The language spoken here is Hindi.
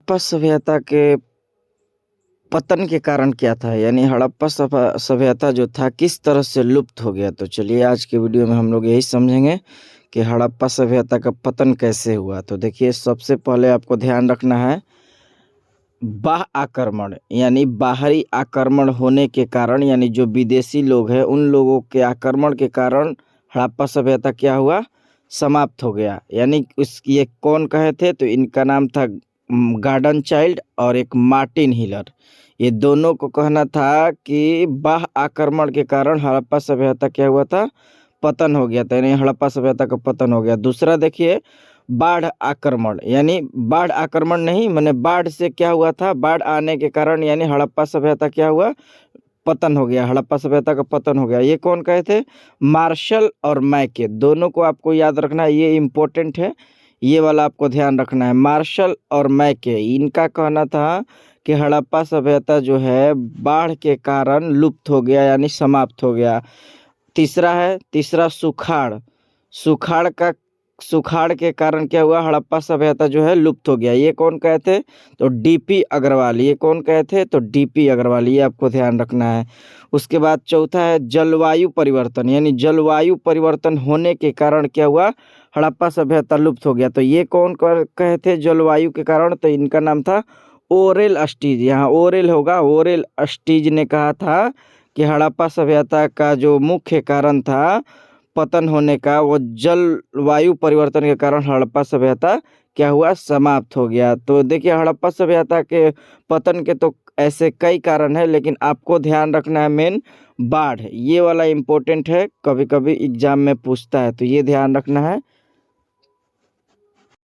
हड़प्पा सभ्यता के पतन के कारण क्या था, यानी हड़प्पा सभ्यता जो था किस तरह से लुप्त हो गया। तो चलिए आज के वीडियो में हम लोग यही समझेंगे कि हड़प्पा सभ्यता का पतन कैसे हुआ। तो देखिए, सबसे पहले आपको ध्यान रखना है बाह्य आक्रमण, यानी बाहरी आक्रमण होने के कारण, यानी जो विदेशी लोग हैं उन लोगों के आक्रमण के कारण हड़प्पा सभ्यता क्या हुआ, समाप्त हो गया। यानी ये कौन कहे थे, तो इनका नाम था गार्डन चाइल्ड और एक मार्टिन हिलर। ये दोनों को कहना था कि बाह्य आक्रमण के कारण हड़प्पा सभ्यता क्या हुआ था, पतन हो गया था, यानी हड़प्पा सभ्यता का पतन हो गया। दूसरा देखिए, बाढ़ आक्रमण, यानी बाढ़ आक्रमण नहीं, माने बाढ़ से क्या हुआ था, बाढ़ आने के कारण यानी हड़प्पा सभ्यता क्या हुआ, पतन हो गया, हड़प्पा सभ्यता का पतन हो गया। ये कौन कहे थे, मार्शल और मैके। दोनों को आपको याद रखना है, ये इम्पोर्टेंट है, ये वाला आपको ध्यान रखना है। मार्शल और मैके, इनका कहना था कि हड़प्पा सभ्यता जो है बाढ़ के कारण लुप्त हो गया, यानी समाप्त हो गया। तीसरा सुखाड़ के कारण क्या हुआ, हड़प्पा सभ्यता जो है लुप्त हो गया। ये कौन कहे थे, तो डीपी अग्रवाल। ये कौन कहे थे, तो डीपी अग्रवाल, ये आपको ध्यान रखना है। उसके बाद चौथा है जलवायु परिवर्तन, यानी जलवायु परिवर्तन होने के कारण क्या हुआ, हड़प्पा सभ्यता लुप्त हो गया। तो ये कौन कहे थे जलवायु के कारण, तो इनका नाम था ओरेल अस्टीज। यहाँ ओरेल होगा, ओरेल अस्टीज ने कहा था कि हड़प्पा सभ्यता का जो मुख्य कारण था पतन होने का, वो जलवायु परिवर्तन के कारण हड़प्पा सभ्यता क्या हुआ, समाप्त हो गया। तो देखिए, हड़प्पा सभ्यता के पतन के तो ऐसे कई कारण है, लेकिन आपको ध्यान रखना है मेन बाढ़, ये वाला इम्पोर्टेंट है, कभी कभी एग्जाम में पूछता है, तो ये ध्यान रखना है।